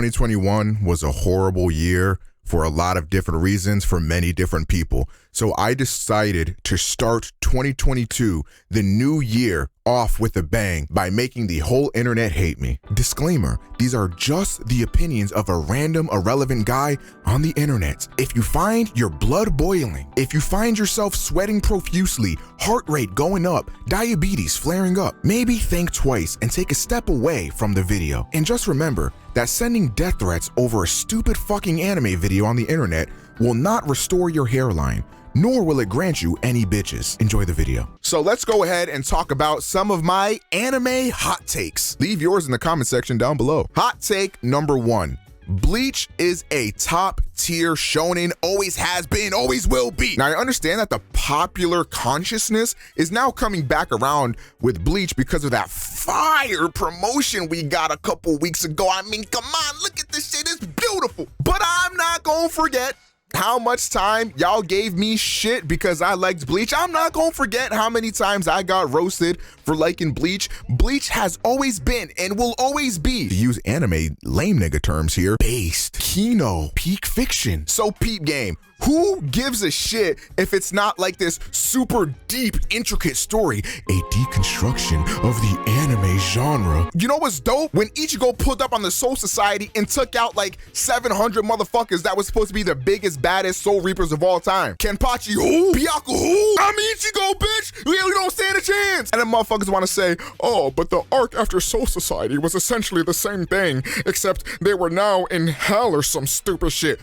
2021 was a horrible year for a lot of different reasons for many different people. So I decided to start 2022, the new year, off with a bang by making the whole internet hate me. Disclaimer, these are just the opinions of a random irrelevant guy on the internet. If you find your blood boiling, if you find yourself sweating profusely, heart rate going up, diabetes flaring up, maybe think twice and take a step away from the video. And just remember that sending death threats over a stupid fucking anime video on the internet will not restore your hairline, nor will it grant you any bitches. Enjoy the video. So let's go ahead and talk about some of my anime hot takes. Leave yours in the comment section down below. Hot take number 1. Bleach is a top tier shonen, always has been, always will be. Now I understand that the popular consciousness is now coming back around with Bleach because of that fire promotion we got a couple weeks ago. I mean, come on, look at this shit, it's beautiful. But I'm not gonna forget how much time y'all gave me shit because I liked Bleach. I'm not gonna forget how many times I got roasted for liking Bleach. Bleach has always been and will always be, to use anime lame nigga terms here, based, kino, peak fiction. So peep game, who gives a shit if it's not like this super deep, intricate story, a deconstruction of the anime genre? You know what's dope? When Ichigo pulled up on the Soul Society and took out like 700 motherfuckers that was supposed to be the biggest, baddest Soul Reapers of all time. Kenpachi who? Byaku who? I'm Ichigo, bitch! We don't stand a chance! And then motherfuckers want to say, oh, but the arc after Soul Society was essentially the same thing, except they were now in hell or some stupid shit.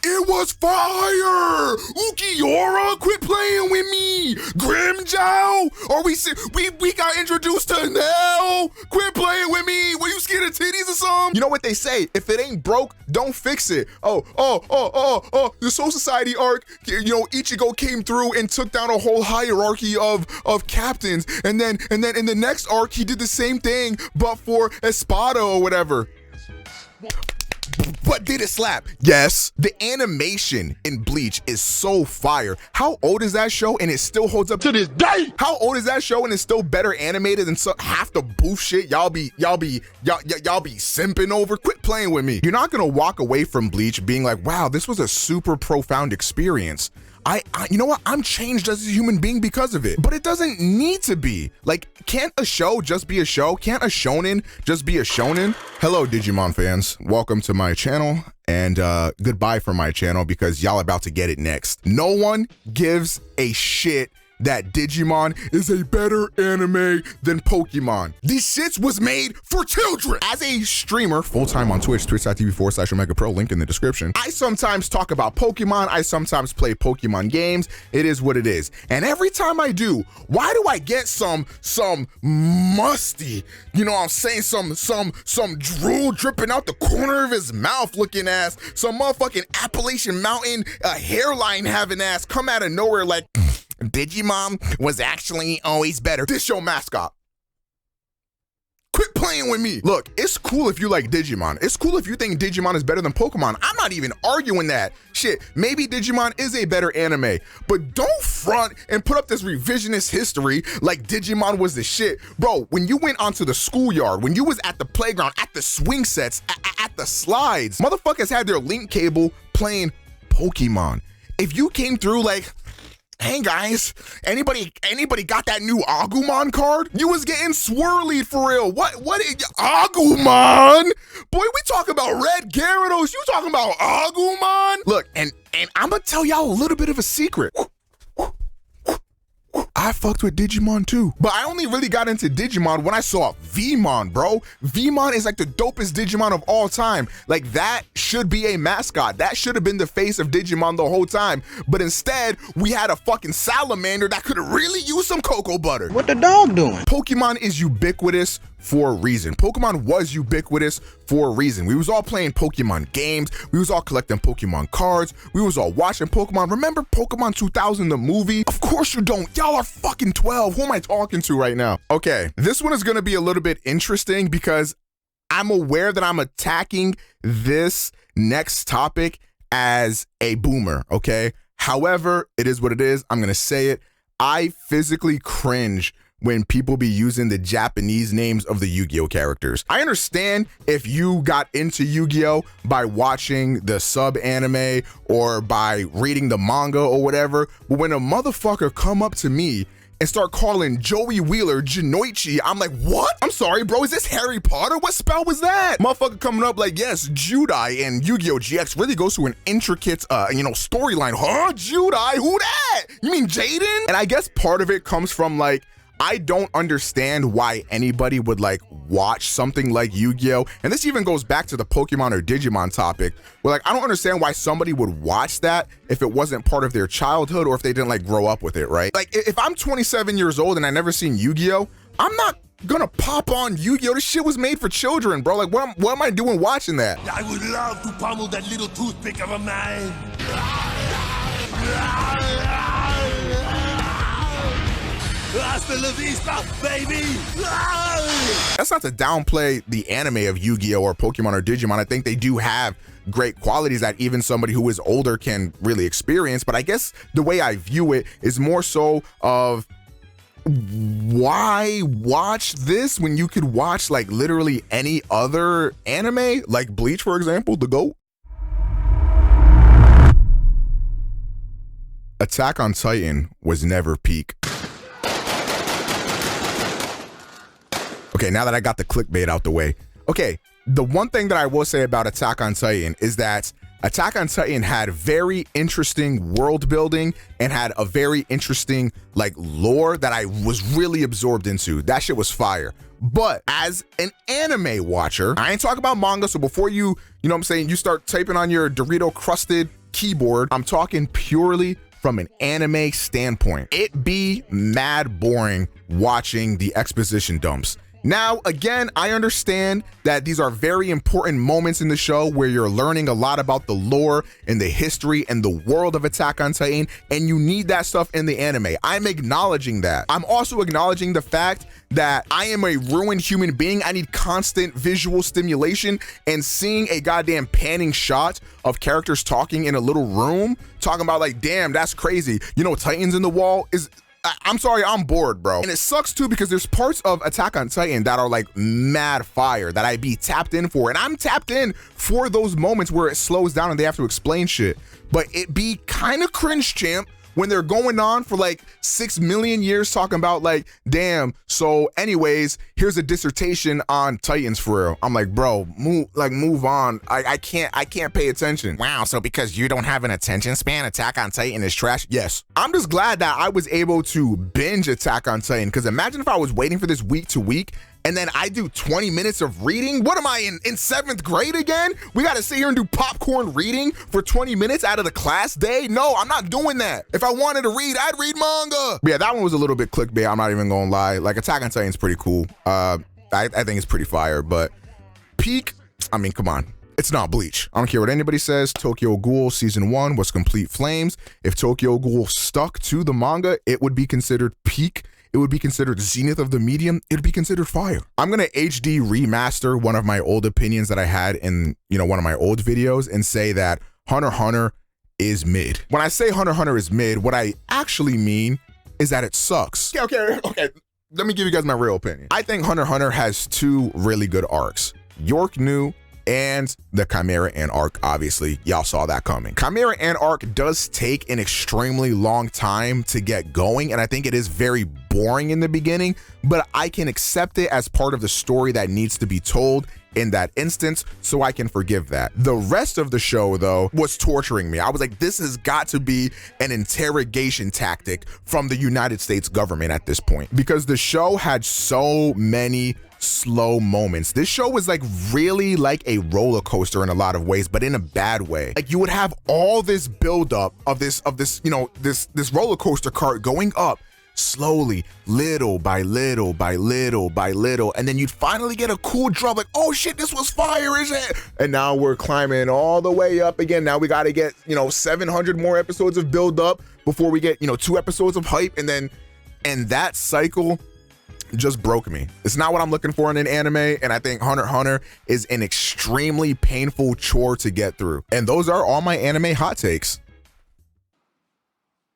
It was fire! Ukiora, quit playing with me! Grimjow! Or we got introduced to hell! Quit playing with me! Were you scared of titties or something? You know what they say, if it ain't broke, don't fix it. The Soul Society arc, you know, Ichigo came through and took down a whole hierarchy of captains. And then in the next arc, he did the same thing, but for Espada or whatever. But did it slap? Yes. The animation in Bleach is so fire. How old is that show and it still holds up to this day? How old is that show and it's still better animated than half the boof shit y'all be simping over? Quit playing with me. You're not gonna walk away from Bleach being like, wow, this was a super profound experience. You know what? I'm changed as a human being because of it. But it doesn't need to be. Like, can't a show just be a show? Can't a shonen just be a shonen? Hello, Digimon fans. Welcome to my channel. And goodbye from my channel because y'all about to get it next. No one gives a shit that Digimon is a better anime than Pokemon. These shits was made for children. As a streamer, full-time on Twitch, twitch.tv/OmegaPro, link in the description, I sometimes talk about Pokemon, I sometimes play Pokemon games. It is what it is. And every time I do, why do I get some musty, you know what I'm saying, some drool dripping out the corner of his mouth looking ass, some motherfucking Appalachian Mountain hairline having ass come out of nowhere like, Digimon was actually always better. This your mascot. Quit playing with me. Look, it's cool if you like Digimon. It's cool if you think Digimon is better than Pokemon. I'm not even arguing that. Shit, maybe Digimon is a better anime, but don't front and put up this revisionist history like Digimon was the shit. Bro, when you went onto the schoolyard, when you was at the playground, at the swing sets, at the slides, motherfuckers had their link cable playing Pokemon. If you came through like, hey guys, anybody got that new Agumon card? You was getting swirly for real. What is Agumon? Boy, we talking about Red Gyarados. You talking about Agumon? Look, and I'm gonna tell y'all a little bit of a secret. I fucked with Digimon too, but I only really got into Digimon when I saw Vmon, bro. Vmon is like the dopest Digimon of all time. Like, that should be a mascot. That should have been the face of Digimon the whole time. But instead, we had a fucking salamander that could really use some cocoa butter. What the dog doing? Pokemon is ubiquitous for a reason. Pokemon was ubiquitous for a reason. We was all playing Pokemon games. We was all collecting Pokemon cards. We was all watching Pokemon. Remember Pokemon 2000, the movie? Of course you don't. Y'all are fucking 12. Who am I talking to right now? Okay, this one is gonna be a little bit interesting because I'm aware that I'm attacking this next topic as a boomer, okay? However, it is what it is. I'm gonna say it. I physically cringe when people be using the Japanese names of the Yu-Gi-Oh characters. I understand if you got into Yu-Gi-Oh by watching the sub anime or by reading the manga or whatever, but when a motherfucker come up to me and start calling Joey Wheeler Jinoichi, I'm like, what? I'm sorry, bro, is this Harry Potter? What spell was that? Motherfucker coming up like, yes, Judai and Yu-Gi-Oh! GX really goes through an intricate, storyline. Huh? Judai? Who that? You mean Jaden? And I guess part of it comes from like, I don't understand why anybody would like watch something like Yu-Gi-Oh! And this even goes back to the Pokemon or Digimon topic, where like, I don't understand why somebody would watch that if it wasn't part of their childhood or if they didn't like grow up with it, right? Like if I'm 27 years old and I never seen Yu-Gi-Oh!, I'm not gonna pop on Yu-Gi-Oh! This shit was made for children, bro. Like what am I doing watching that? I would love to pummel that little toothpick of a man. Hasta la vista, baby! That's not to downplay the anime of Yu-Gi-Oh! Or Pokemon or Digimon. I think they do have great qualities that even somebody who is older can really experience. But I guess the way I view it is more so of, why watch this when you could watch like literally any other anime, like Bleach, for example, the GOAT? Attack on Titan was never peak. Okay, now that I got the clickbait out the way. Okay, the one thing that I will say about Attack on Titan is that Attack on Titan had very interesting world building and had a very interesting like lore that I was really absorbed into. That shit was fire. But as an anime watcher, I ain't talking about manga, so before you know what I'm saying, you start typing on your Dorito crusted keyboard, I'm talking purely from an anime standpoint. It be mad boring watching the exposition dumps. Now, again, I understand that these are very important moments in the show where you're learning a lot about the lore and the history and the world of Attack on Titan, and you need that stuff in the anime. I'm acknowledging that. I'm also acknowledging the fact that I am a ruined human being. I need constant visual stimulation, and seeing a goddamn panning shot of characters talking in a little room, talking about like, damn, that's crazy. You know, Titans in the wall is... I'm sorry, I'm bored, bro. And it sucks too because there's parts of Attack on Titan that are like mad fire that I be tapped in for. And I'm tapped in for those moments where it slows down and they have to explain shit. But it be kind of cringe, champ, when they're going on for like 6 million years talking about like, damn, so anyways, here's a dissertation on Titans for real. I'm like, bro, move on. I can't pay attention. Wow, so because you don't have an attention span, Attack on Titan is trash? Yes. I'm just glad that I was able to binge Attack on Titan, because imagine if I was waiting for this week to week and then I do 20 minutes of reading. What am I in 7th grade again? We gotta sit here and do popcorn reading for 20 minutes out of the class day? No, I'm not doing that. If I wanted to read, I'd read manga. But yeah, that one was a little bit clickbait, I'm not even gonna lie. Like, Attack on Titan's pretty cool. I think it's pretty fire, but peak, I mean, come on. It's not Bleach. I don't care what anybody says. Tokyo Ghoul season 1 was complete flames. If Tokyo Ghoul stuck to the manga, it would be considered peak. It would be considered zenith of the medium. It would be considered fire. I'm gonna HD remaster one of my old opinions that I had in, one of my old videos and say that Hunter x Hunter is mid. When I say Hunter x Hunter is mid, what I actually mean is that it sucks. Okay. Let me give you guys my real opinion. I think Hunter x Hunter has 2 really good arcs. York New and the Chimera Ant arc. Obviously, y'all saw that coming. Chimera Ant arc does take an extremely long time to get going, and I think it is very boring in the beginning, but I can accept it as part of the story that needs to be told in that instance, so I can forgive that. The rest of the show, though, was torturing me. I was like, this has got to be an interrogation tactic from the United States government at this point, because the show had so many slow moments. This show was like really like a roller coaster in a lot of ways, but in a bad way. Like, you would have all this buildup of this roller coaster cart going up slowly, little by little by little by little, and then you'd finally get a cool drop, like, oh shit, this was fire, isn't it? And now we're climbing all the way up again. Now we got to get 700 more episodes of build up before we get 2 episodes of hype, and that cycle just broke me. It's not what I'm looking for in an anime, and I think Hunter x Hunter is an extremely painful chore to get through. And those are all my anime hot takes.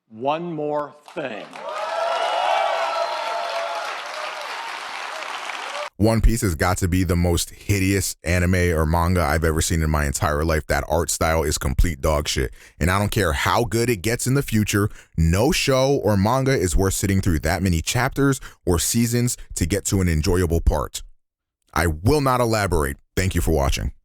One more thing. One Piece has got to be the most hideous anime or manga I've ever seen in my entire life. That art style is complete dog shit. And I don't care how good it gets in the future, no show or manga is worth sitting through that many chapters or seasons to get to an enjoyable part. I will not elaborate. Thank you for watching.